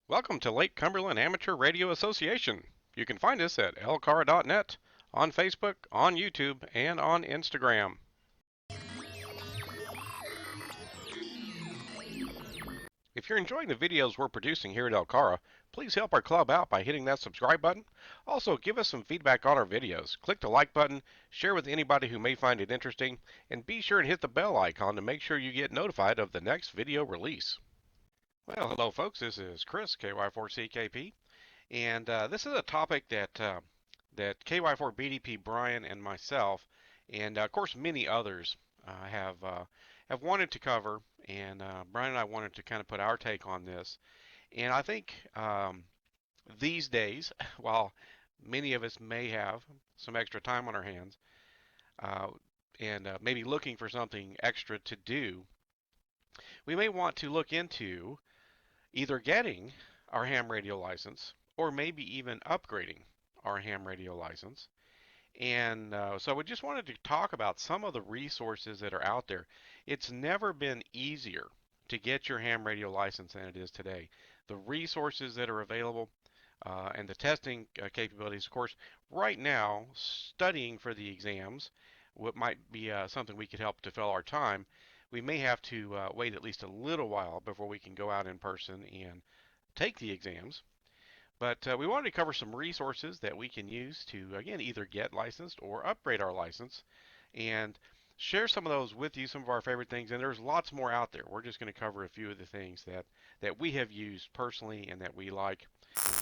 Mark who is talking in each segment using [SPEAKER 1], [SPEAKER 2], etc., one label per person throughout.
[SPEAKER 1] Welcome to Lake Cumberland Amateur Radio Association. You can find us at LCARA.net, on Facebook, on YouTube, and on Instagram. If you're enjoying the videos we're producing here at LCARA, please help our club out by hitting that subscribe button. Also, give us some feedback on our videos. Click the like button, share with anybody who may find it interesting, and be sure to hit the bell icon to make sure you get notified of the next video release. Well, hello folks, this is Chris, KY4CKP. And this is a topic that KY4BDP Brian and myself, and of course many others, have wanted to cover. And Brian and I wanted to kind of put our take on this. And I think these days, while many of us may have some extra time on our hands, uh, and maybe looking for something extra to do, we may want to look into either getting our ham radio license or maybe even upgrading our ham radio license. And so we just wanted to talk about some of the resources that are out there. It's never been easier to get your ham radio license than it is today. The resources that are available and the testing capabilities, of course, right now, studying for the exams, what might be something we could help to fill our time, we may have to wait at least a little while before we can go out in person and take the exams. But we wanted to cover some resources that we can use to, again, either get licensed or upgrade our license and share some of those with you, some of our favorite things. And there's lots more out there. We're just going to cover a few of the things that we have used personally and that we like.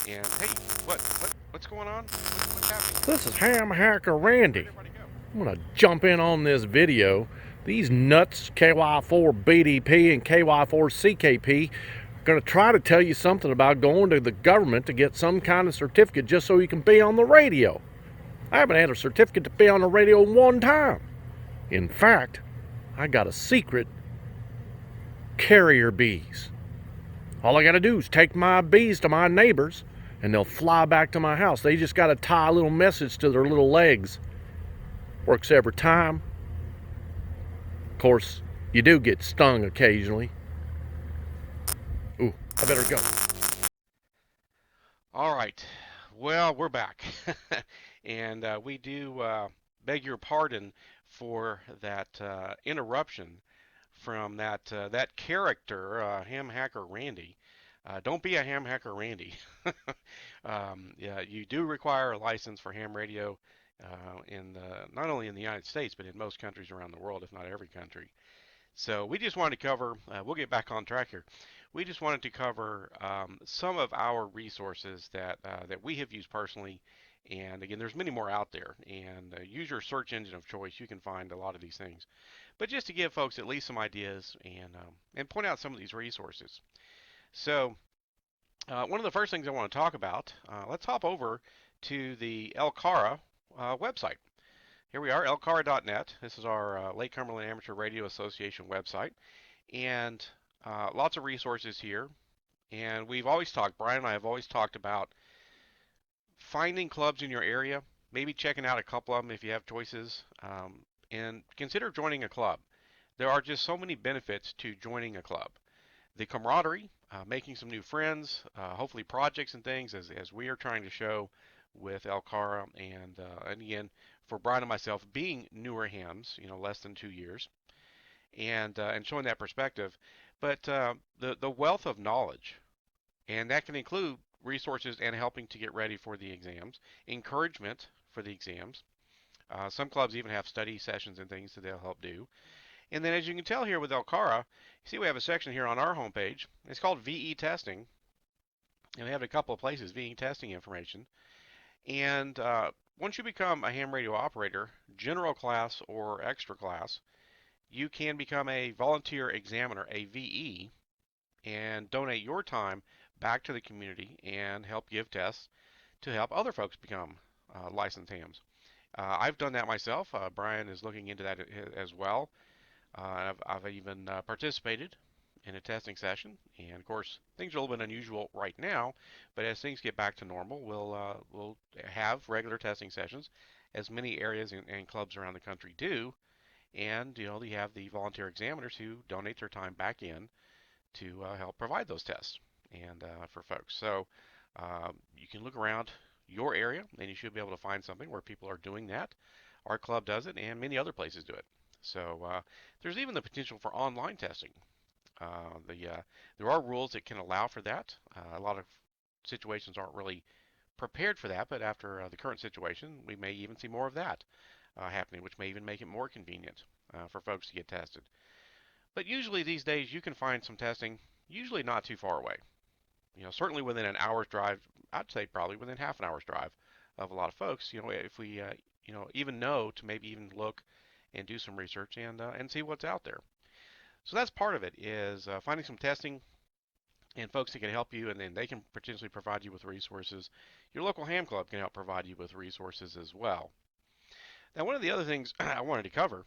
[SPEAKER 1] And hey, what's going on? What's happening here?
[SPEAKER 2] This is Ham Hacker Randy.
[SPEAKER 1] Where'd everybody go?
[SPEAKER 2] I'm going to jump in on this video. These nuts, KY4BDP and KY4CKP, are going to try to tell you something about going to the government to get some kind of certificate just so you can be on the radio. I haven't had a certificate to be on the radio one time. In fact, I got a secret carrier bees. All I got to do is take my bees to my neighbors and they'll fly back to my house. They just got to tie a little message to their little legs. Works every time. Of course, you do get stung occasionally. Ooh, I better go.
[SPEAKER 1] All right. Well, we're back. And we do beg your pardon for that interruption from that character, Ham Hacker Randy. Don't be a ham hacker, Randy. Yeah, you do require a license for ham radio not only in the United States, but in most countries around the world, if not every country. So we just wanted to cover, we'll get back on track here. We just wanted to cover some of our resources that we have used personally. And again, there's many more out there. And use your search engine of choice. You can find a lot of these things. But just to give folks at least some ideas and point out some of these resources. So one of the first things I want to talk about, let's hop over to the LCARA website. Here we are, LCARA.net. This is our Lake Cumberland Amateur Radio Association website. And lots of resources here. And we've always talked, Brian and I have always talked about finding clubs in your area, maybe checking out a couple of them if you have choices, and consider joining a club. There are just so many benefits to joining a club. The camaraderie, making some new friends, hopefully projects and things as we are trying to show with LCARA and again, for Brian and myself being newer hams, less than 2 years, and showing that perspective. But the wealth of knowledge, and that can include resources and helping to get ready for the exams, encouragement for the exams. Some clubs even have study sessions and things that they'll help do. And then as you can tell here with LCARA, you see we have a section here on our homepage. It's called VE Testing. And we have a couple of places, VE Testing information. And once you become a ham radio operator, general class or extra class, you can become a volunteer examiner, a VE, and donate your time back to the community and help give tests to help other folks become licensed hams. I've done that myself. Brian is looking into that as well. I've even participated in a testing session, and of course things are a little bit unusual right now, but as things get back to normal, we'll have regular testing sessions, as many areas and clubs around the country do. And you have the volunteer examiners who donate their time back in to help provide those tests. and for folks. So you can look around your area, and you should be able to find something where people are doing that. Our club does it, and many other places do it. So there's even the potential for online testing. There are rules that can allow for that. A lot of situations aren't really prepared for that, but after the current situation, we may even see more of that happening, which may even make it more convenient for folks to get tested. But usually these days, you can find some testing, usually not too far away. Certainly within an hour's drive. I'd say probably within half an hour's drive of a lot of folks. If we, even know to maybe even look and do some research and see what's out there. So that's part of it is finding some testing and folks that can help you, and then they can potentially provide you with resources. Your local ham club can help provide you with resources as well. Now, one of the other things I wanted to cover,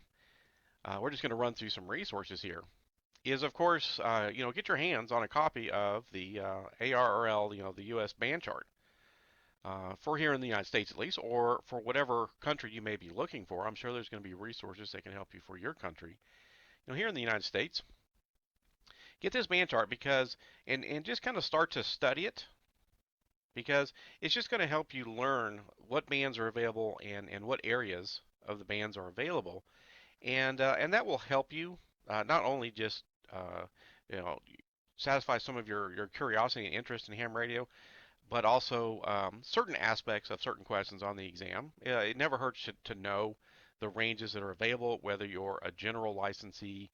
[SPEAKER 1] we're just going to run through some resources here, is of course, get your hands on a copy of the ARRL, the U.S. band chart. For here in the United States at least, or for whatever country you may be looking for. I'm sure there's going to be resources that can help you for your country. Here in the United States, get this band chart because, and just kind of start to study it because it's just going to help you learn what bands are available and what areas of the bands are available, and that will help you not only just you know satisfy some of your curiosity and interest in ham radio, but also certain aspects of certain questions on the exam. It never hurts to know the ranges that are available, whether you're a general licensee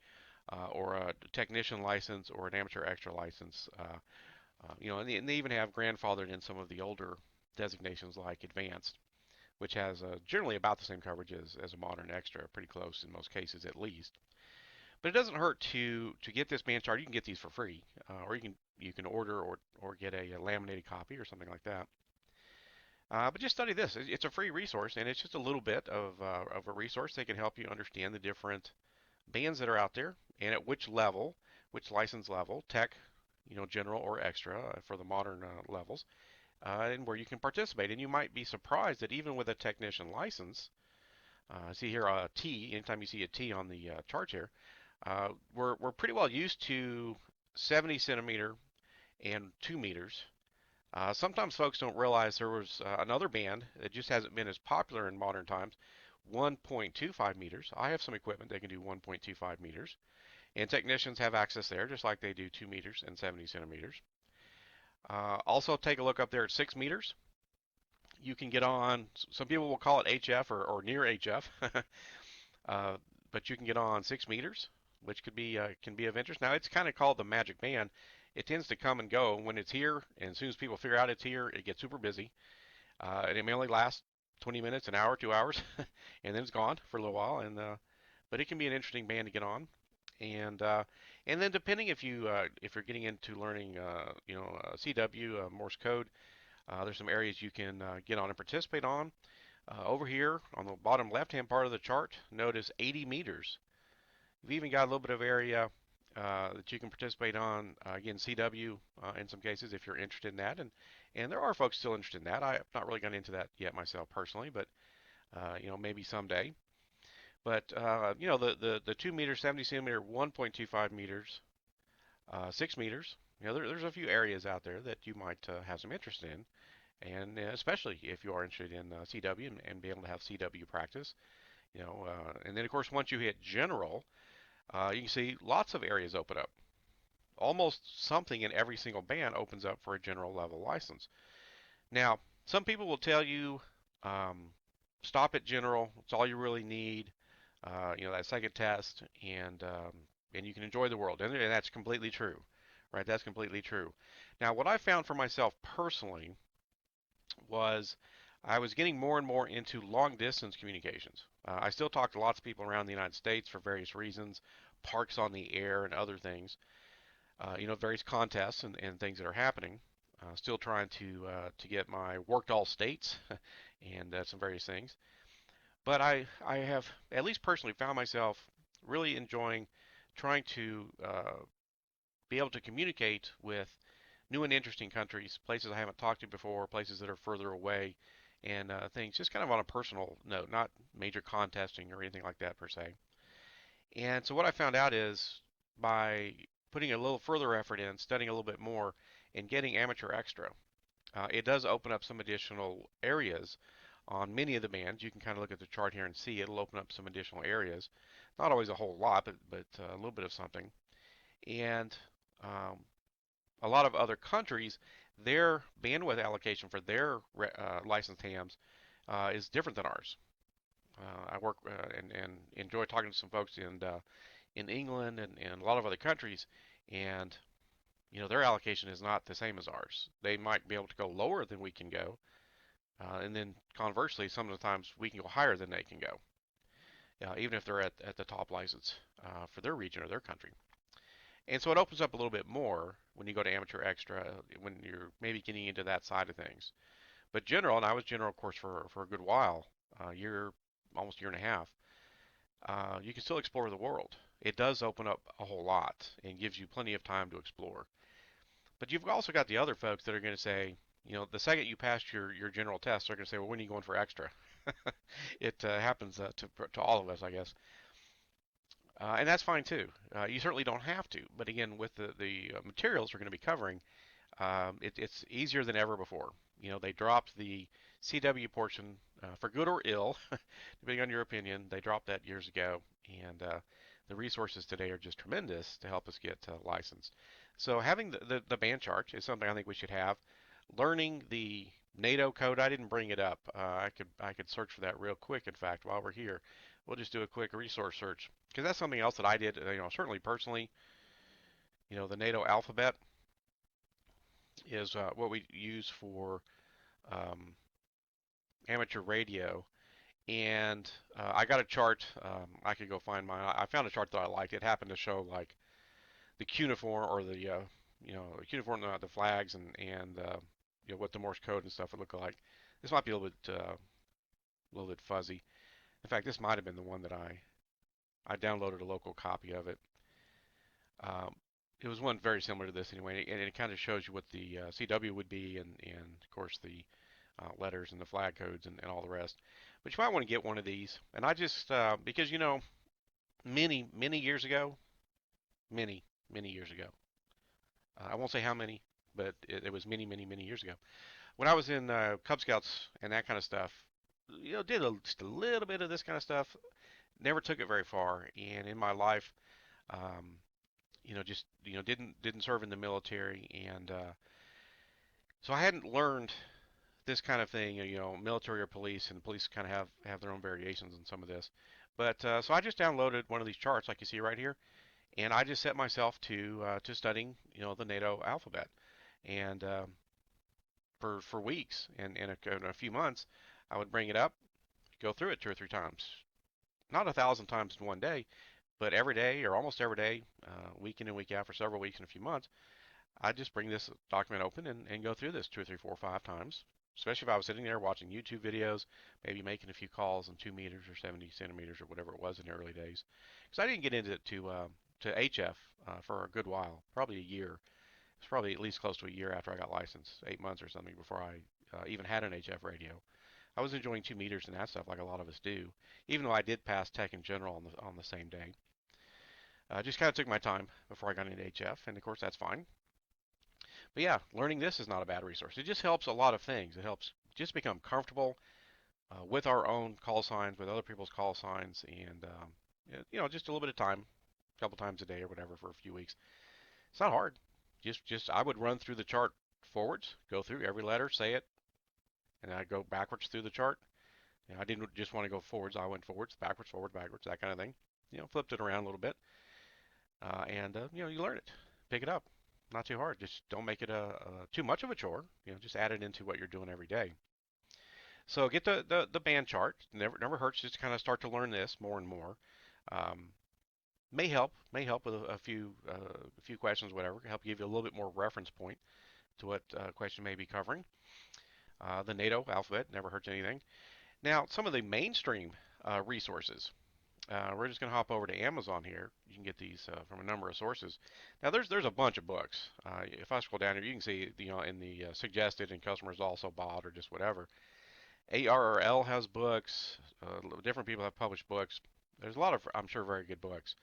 [SPEAKER 1] or a technician license or an amateur extra license. And they even have grandfathered in some of the older designations like advanced, which has generally about the same coverage as a modern extra, pretty close in most cases at least. But it doesn't hurt to get this band chart. You can get these for free, or you can order or get a laminated copy or something like that. But just study this. It's a free resource, and it's just a little bit of a resource that can help you understand the different bands that are out there and at which level, which license level, tech, general or extra for the modern levels, and where you can participate. And you might be surprised that even with a technician license, see here a T. Anytime you see a T on the chart here, we're pretty well used to 70 centimeter and 2 meters. Sometimes folks don't realize there was another band that just hasn't been as popular in modern times, 1.25 meters. I have some equipment that can do 1.25 meters, and technicians have access there just like they do 2 meters and 70 centimeters. Also, take a look up there at 6 meters. You can get on, some people will call it HF or near HF, but you can get on 6 meters, which can be of interest. Now, it's kind of called the magic band. It tends to come and go when it's here, and as soon as people figure out it's here, it gets super busy. And it may only last 20 minutes, an hour, 2 hours, and then it's gone for a little while. But it can be an interesting band to get on. And then depending if you're getting into learning, CW, Morse code, there's some areas you can get on and participate on. Over here on the bottom left-hand part of the chart, notice 80 meters. You've even got a little bit of area that you can participate on. Again, CW in some cases if you're interested in that, and there are folks still interested in that. I have not really gone into that yet myself personally, but maybe someday. But the 2 meter, 70 centimeter, 1.25 meters, 6 meters. There's a few areas out there that you might have some interest in, and especially if you are interested in CW and be able to have CW practice. And then of course once you hit general, you can see lots of areas open up. Almost something in every single band opens up for a general level license. Now, some people will tell you, stop at general. It's all you really need. That second test, and you can enjoy the world, and that's completely true, right? That's completely true. Now, what I found for myself personally was I was getting more and more into long distance communications. I still talk to lots of people around the United States for various reasons, parks on the air and other things, various contests and things that are happening. Still trying to get my worked all states and some various things. But I have, at least personally, found myself really enjoying trying to be able to communicate with new and interesting countries, places I haven't talked to before, places that are further away, and things just kind of on a personal note, not major contesting or anything like that per se. And so what I found out is by putting a little further effort in, studying a little bit more, and getting amateur extra. It does open up some additional areas on many of the bands. You can kind of look at the chart here and see it'll open up some additional areas. Not always a whole lot, but a little bit of something. And um, a lot of other countries, their bandwidth allocation for their licensed hams is different than ours. I work and enjoy talking to some folks in England and a lot of other countries, and their allocation is not the same as ours. They might be able to go lower than we can go, and then conversely, some of the times we can go higher than they can go, even if they're at the top license for their region or their country. And so it opens up a little bit more when you go to amateur extra, when you're maybe getting into that side of things. But general, and I was general, of course, for a good while, almost a year and a half. You can still explore the world. It does open up a whole lot and gives you plenty of time to explore. But you've also got the other folks that are going to say, the second you pass your general test, they're going to say, well, when are you going for extra? It happens to all of us, I guess. And that's fine too. You certainly don't have to. But again, with the materials we're going to be covering, it's easier than ever before. They dropped the CW portion for good or ill, depending on your opinion. They dropped that years ago, and the resources today are just tremendous to help us get licensed. So having the band chart is something I think we should have. Learning the NATO code, I didn't bring it up. I could search for that real quick. In fact, while we're here, we'll just do a quick resource search because that's something else that I did. Certainly personally, the NATO alphabet is what we use for um, amateur radio. And I got a chart. I could go find mine. I found a chart that I liked. It happened to show like the cuneiform or the cuneiform, the flags, and what the Morse code and stuff would look like. This might be a little bit fuzzy. In fact, this might have been the one that I downloaded a local copy of it. Um, it was one very similar to this anyway, and it kind of shows you what the CW would be, and of course the letters and the flag codes and all the rest. But you might want to get one of these. And I just because many years ago, many years ago, I won't say how many, but it was many years ago. When I was in Cub Scouts and that kind of stuff, did just a little bit of this kind of stuff. Never took it very far, and in my life, um, just didn't serve in the military, and so I hadn't learned this kind of thing, military or police, and police kind of have their own variations on some of this. But so I just downloaded one of these charts, like you see right here, and I just set myself to studying, the NATO alphabet, and for weeks and in a few months, I would bring it up, go through it 2 or 3 times, not 1,000 times in one day, but every day or almost every day, week in and week out for several weeks and a few months. I just bring this document open and go through this 2 or 3 4 5 times, especially if I was sitting there watching YouTube videos, maybe making a few calls on 2 meters or 70 centimeters or whatever it was in the early days. Because I didn't get into it to HF for a good while, probably a year. It's probably at least close to a year after I got licensed, 8 months or something before I even had an HF radio. I was enjoying 2 meters and that stuff like a lot of us do, even though I did pass tech in general on the same day. I just kind of took my time before I got into HF, and of course that's fine. But yeah, learning this is not a bad resource. It just helps a lot of things. It helps just become comfortable with our own call signs, with other people's call signs, and just a little bit of time, a couple times a day or whatever for a few weeks. It's not hard. Just I would run through the chart forwards, go through every letter, say it, and I'd go backwards through the chart. I didn't just want to go forwards. I went forwards, backwards, forward, backwards, that kind of thing. Flipped it around a little bit, and you learn it, pick it up. Not too hard. Just don't make it too much of a chore. Just add it into what you're doing every day. So get the band chart. Never hurts just to kind of start to learn this more and more. Um, may help with a few questions, whatever. Help give you a little bit more reference point to what question may be covering. The NATO alphabet never hurts anything. Now some of the mainstream resources. We're just going to hop over to Amazon here. You can get these from a number of sources. Now, there's a bunch of books. If I scroll down here, you can see in the suggested and customers also bought or just whatever. ARRL has books. Different people have published books. There's a lot of, I'm sure, very good books.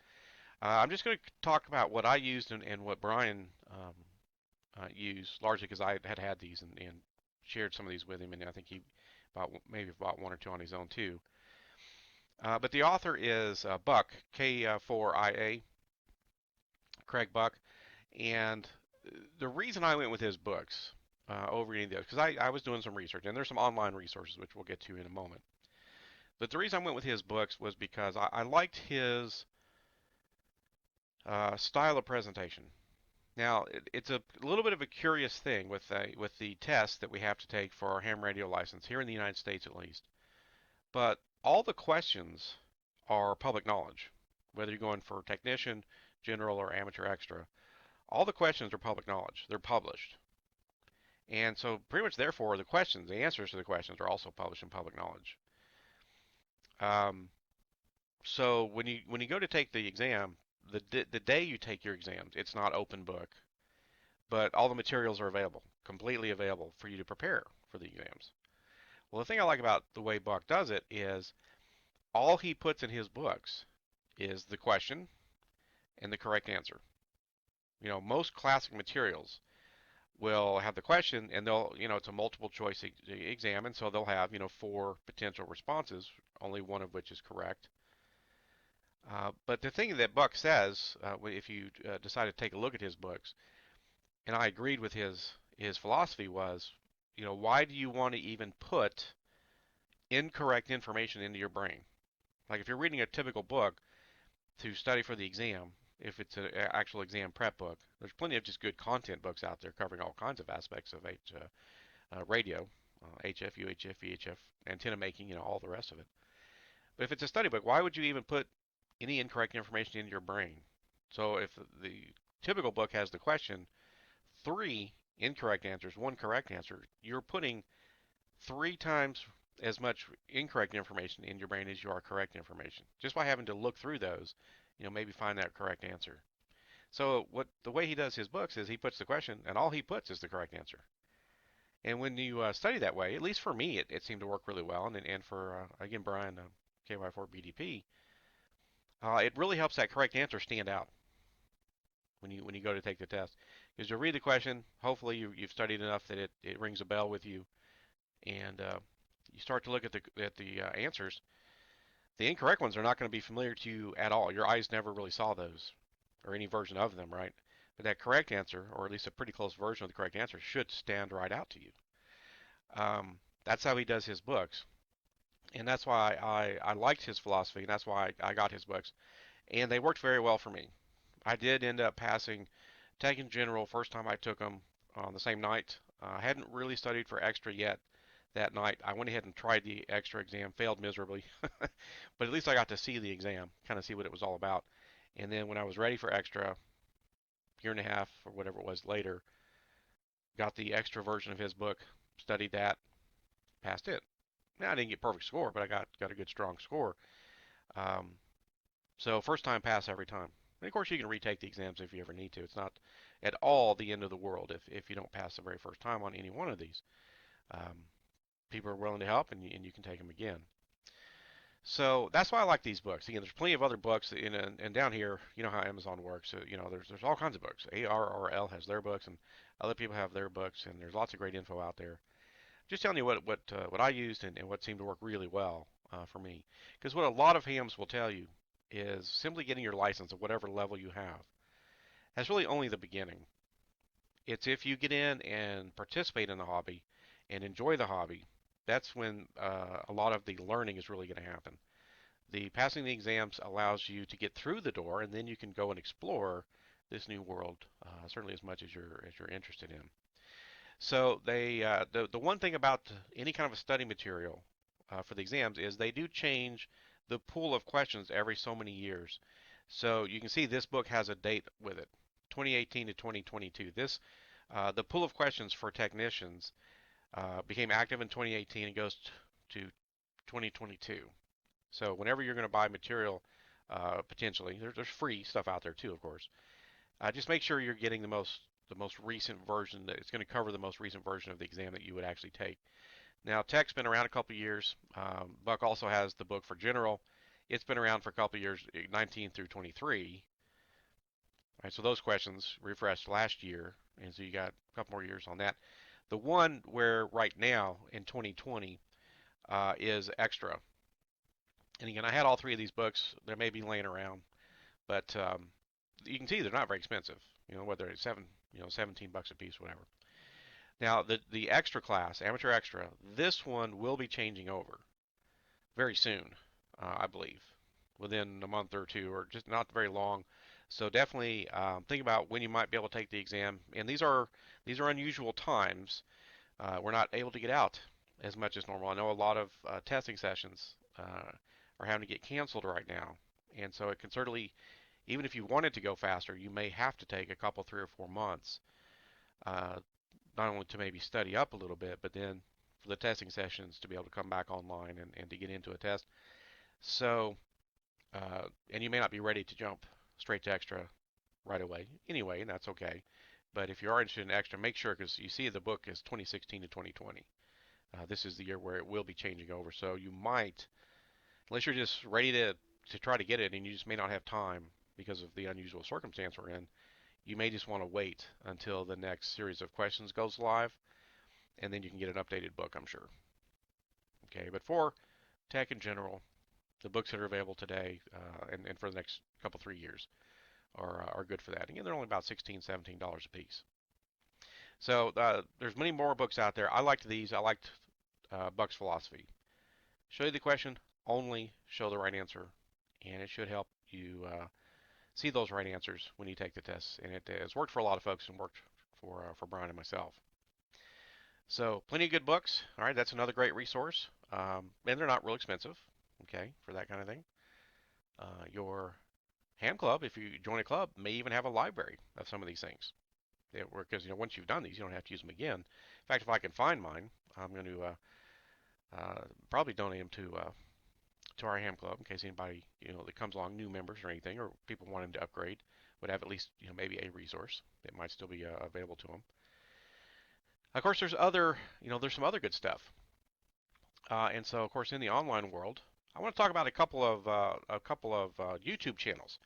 [SPEAKER 1] I'm just going to talk about what I used and what Brian use, largely because I had these and shared some of these with him, and I think he maybe bought one or two on his own too. But the author is Buck, K4IA, Craig Buck, and the reason I went with his books over any of those, because I was doing some research, and there's some online resources which we'll get to in a moment. But the reason I went with his books was because I liked his style of presentation. Now, it's a little bit of a curious thing with the test that we have to take for our ham radio license here in the United States, at least. But all the questions are public knowledge, whether you're going for technician, general, or amateur extra. All the questions are public knowledge. They're published. And so pretty much therefore the questions, the answers to the questions are also published in public knowledge. Um, so when you go to take the exam, the day you take your exams, it's not open book, but all the materials are available, completely available for you to prepare for the exams. Well, the thing I like about the way Buck does it is all he puts in his books is the question and the correct answer. You know, most classic materials will have the question and they'll, it's a multiple choice exam, and so they'll have, four potential responses, only one of which is correct. But the thing that Buck says, if you decide to take a look at his books, and I agreed with his philosophy was, why do you want to even put incorrect information into your brain? Like if you're reading a typical book to study for the exam, if it's an actual exam prep book, there's plenty of just good content books out there covering all kinds of aspects of radio, HF, UHF, VHF, antenna making, all the rest of it. But if it's a study book, why would you even put any incorrect information into your brain? So if the typical book has the question, 3 incorrect answers, 1 correct answer, you're putting 3 times as much incorrect information in your brain as you are correct information, just by having to look through those, maybe find that correct answer. So the way he does his books is he puts the question, and all he puts is the correct answer. And when you study that way, at least for me, it seemed to work really well, and for again Brian, KY4BDP, it really helps that correct answer stand out when you go to take the test, because you read the question, hopefully you've studied enough that it rings a bell with you, and you start to look at the answers. The incorrect ones are not going to be familiar to you at all. Your eyes never really saw those or any version of them, right? But that correct answer, or at least a pretty close version of the correct answer, should stand right out to you. That's how he does his books, and that's why I liked his philosophy, and that's why I got his books, and they worked very well for me. I did end up passing Tech in General first time I took them on the same night. I hadn't really studied for extra yet that night. I went ahead and tried the extra exam, failed miserably, but at least I got to see the exam, kind of see what it was all about. And then when I was ready for extra, year and a half or whatever it was later, got the extra version of his book, studied that, passed it. Now I didn't get perfect score, but I got a good strong score. Um, so first time pass every time. And of course you can retake the exams if you ever need to. It's not at all the end of the world if you don't pass the very first time on any one of these. Um, People are willing to help, and you can take them again. So that's why I like these books. Again, there's plenty of other books, and down here, you know how Amazon works. So, there's all kinds of books. ARRL has their books, and other people have their books, and there's lots of great info out there. Just telling you what I used and what seemed to work really well for me. Because what a lot of hams will tell you is simply getting your license at whatever level you have. That's really only the beginning. It's if you get in and participate in the hobby and enjoy the hobby, that's when a lot of the learning is really going to happen. The passing the exams allows you to get through the door, and then you can go and explore this new world, certainly as much as you're interested in. So the one thing about any kind of a study material for the exams is they do change the pool of questions every so many years. So you can see this book has a date with it, 2018 to 2022. The pool of questions for technicians became active in 2018 and goes to 2022. So whenever you're going to buy material, potentially, there's free stuff out there too, of course. Just make sure you're getting the most recent version that it's going to cover the most recent version of the exam that you would actually take. Now, Tech's been around a couple of years. Buck also has the book for General. It's been around for a couple of years, 19 through 23. All right, so those questions refreshed last year, and so you got a couple more years on that. The one where right now in 2020 is extra. And again, I had all three of these books. They may be laying around, but you can see they're not very expensive. Whether it's 17 bucks a piece, whatever. Now, the extra class, amateur extra, this one will be changing over very soon, I believe, within a month or two, or just not very long. So definitely think about when you might be able to take the exam. And these are unusual times. We're not able to get out as much as normal. I know a lot of testing sessions are having to get canceled right now, and so it can certainly, even if you wanted to go faster, you may have to take a couple, 3 or 4 months, uh, not only to maybe study up a little bit, but then for the testing sessions to be able to come back online and to get into a test. So, and you may not be ready to jump straight to extra right away anyway, and that's okay. But if you are interested in extra, make sure, because you see the book is 2016 to 2020. This is the year where it will be changing over. So you might, unless you're just ready to try to get it and you just may not have time because of the unusual circumstance we're in, you may just want to wait until the next series of questions goes live, and then you can get an updated book, I'm sure. Okay, but for tech in general, the books that are available today and for the next couple, 3 years are good for that. Again, they're only about $16, $17 a piece. So there's many more books out there. I liked these. I liked Buck's Philosophy. Show you the question, only show the right answer, and it should help you see those right answers when you take the tests. And it has worked for a lot of folks and worked for Brian and myself. So plenty of good books. All right, that's another great resource, and they're not real expensive. Okay, for that kind of thing. Your ham club, if you join a club, may even have a library of some of these things. Because once you've done these, you don't have to use them again. In fact, if I can find mine, I'm going to probably donate them to our ham club in case anybody that comes along, new members or anything, or people wanting to upgrade, would have at least maybe a resource that might still be available to them. Of course, there's some other good stuff, and so of course in the online world, I want to talk about a couple of YouTube channels.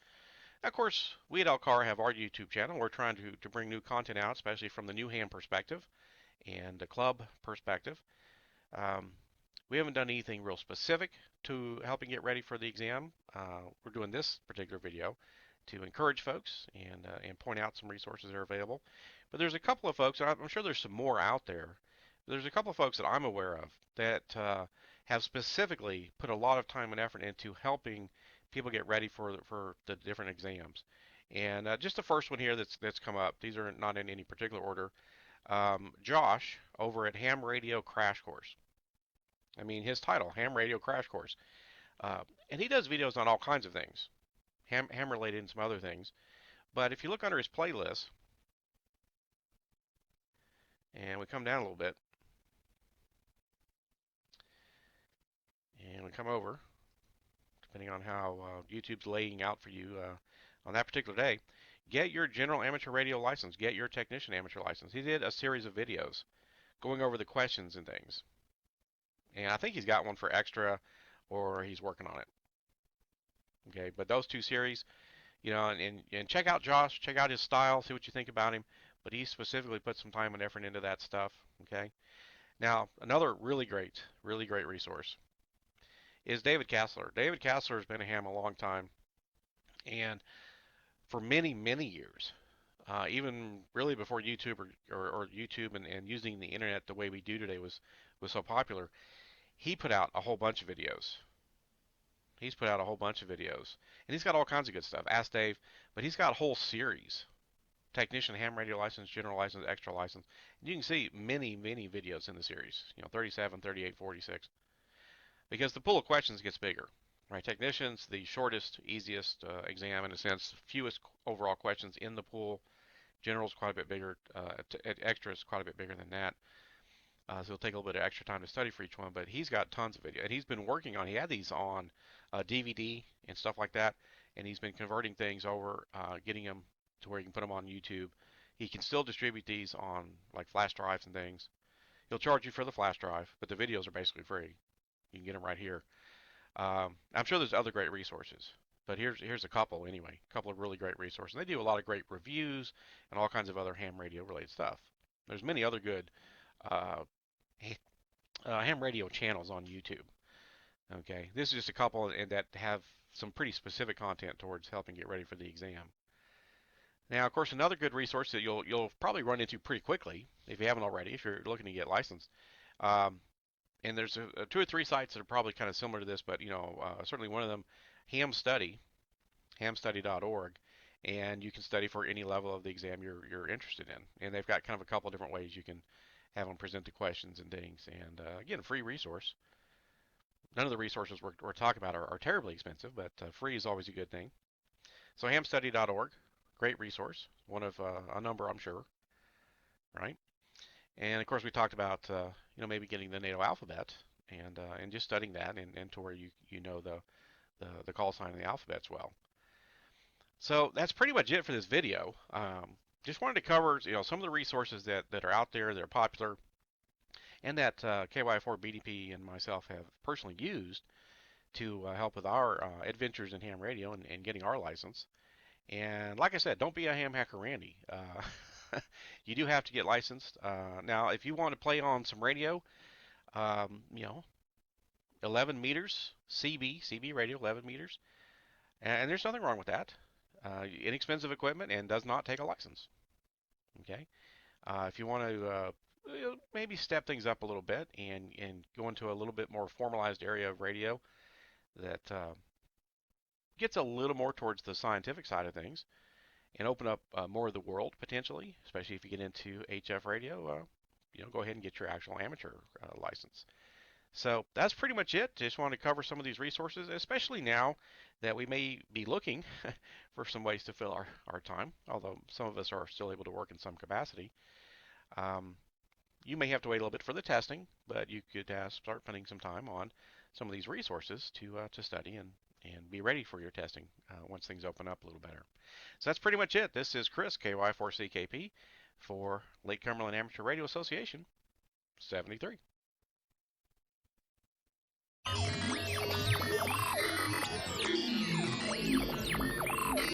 [SPEAKER 1] Now, of course, we at LCARA have our YouTube channel. We're trying to bring new content out, especially from the new ham perspective and the club perspective. We haven't done anything real specific to helping get ready for the exam. We're doing this particular video to encourage folks and point out some resources that are available. But there's a couple of folks, and I'm sure there's some more out there. There's a couple of folks that I'm aware of that have specifically put a lot of time and effort into helping people get ready for the different exams. And just the first one here that's come up. These are not in any particular order. Josh over at HAMRadio Crash Course. I mean, his title, HAMRadio Crash Course. And he does videos on all kinds of things, ham related and some other things. But if you look under his playlist, and we come down a little bit, and we come over, depending on how YouTube's laying out for you on that particular day, get your general amateur radio license, get your technician amateur license. He did a series of videos going over the questions and things. And I think he's got one for extra, or he's working on it. Okay, but those two series, and check out Josh, check out his style, see what you think about him. But he specifically put some time and effort into that stuff. Okay. Now, another really great resource is David Kassler. David Kassler has been a ham a long time, and for many, many years, even really before YouTube or YouTube and using the internet the way we do today was so popular, he put out a whole bunch of videos. He's put out a whole bunch of videos, and he's got all kinds of good stuff. Ask Dave, but he's got a whole series: technician, ham radio license, general license, extra license. And you can see many, many videos in the series. 37, 38, 46, because the pool of questions gets bigger. Right? Technicians, the shortest, easiest exam in a sense, fewest overall questions in the pool. General's quite a bit bigger. Extra is quite a bit bigger than that. So it'll take a little bit of extra time to study for each one, but he's got tons of video, and he's been working on. He had these on DVD and stuff like that, and he's been converting things over, getting them to where you can put them on YouTube. He can still distribute these on like flash drives and things. He'll charge you for the flash drive, but the videos are basically free. You can get them right here. I'm sure there's other great resources. But here's a couple anyway. A couple of really great resources. And they do a lot of great reviews and all kinds of other ham radio related stuff. There's many other good uh, ham radio channels on YouTube. Okay, this is just a couple that have some pretty specific content towards helping get ready for the exam. Now, of course, another good resource that you'll probably run into pretty quickly if you haven't already, if you're looking to get licensed. Um, and there's two or three sites that are probably kind of similar to this, but certainly one of them, Ham Study, hamstudy.org, and you can study for any level of the exam you're interested in. And they've got kind of a couple of different ways you can have them present the questions and things. And again, a free resource. None of the resources we're talking about are terribly expensive, but free is always a good thing. So hamstudy.org, great resource, one of a number, I'm sure, right? And of course, we talked about maybe getting the NATO alphabet and just studying that and to where you know the call sign of the alphabets well. So that's pretty much it for this video. Just wanted to cover some of the resources that are out there that are popular and that KY4 BDP and myself have personally used to help with our adventures in ham radio and getting our license. And like I said, don't be a ham hacker Randy. You do have to get licensed. Now, if you want to play on some radio, um, you know, 11 meters, CB radio, 11 meters, and there's nothing wrong with that. Inexpensive equipment and does not take a license. Okay. If you want to maybe step things up a little bit and go into a little bit more formalized area of radio that gets a little more towards the scientific side of things and open up more of the world potentially, especially if you get into HF radio, go ahead and get your actual amateur license. So that's pretty much it. Just wanted to cover some of these resources, especially now that we may be looking for some ways to fill our time, although some of us are still able to work in some capacity. Um, you may have to wait a little bit for the testing, but you could start spending some time on some of these resources to study and be ready for your testing once things open up a little better. So that's pretty much it. This is Chris, KY4CKP, for Lake Cumberland Amateur Radio Association 73.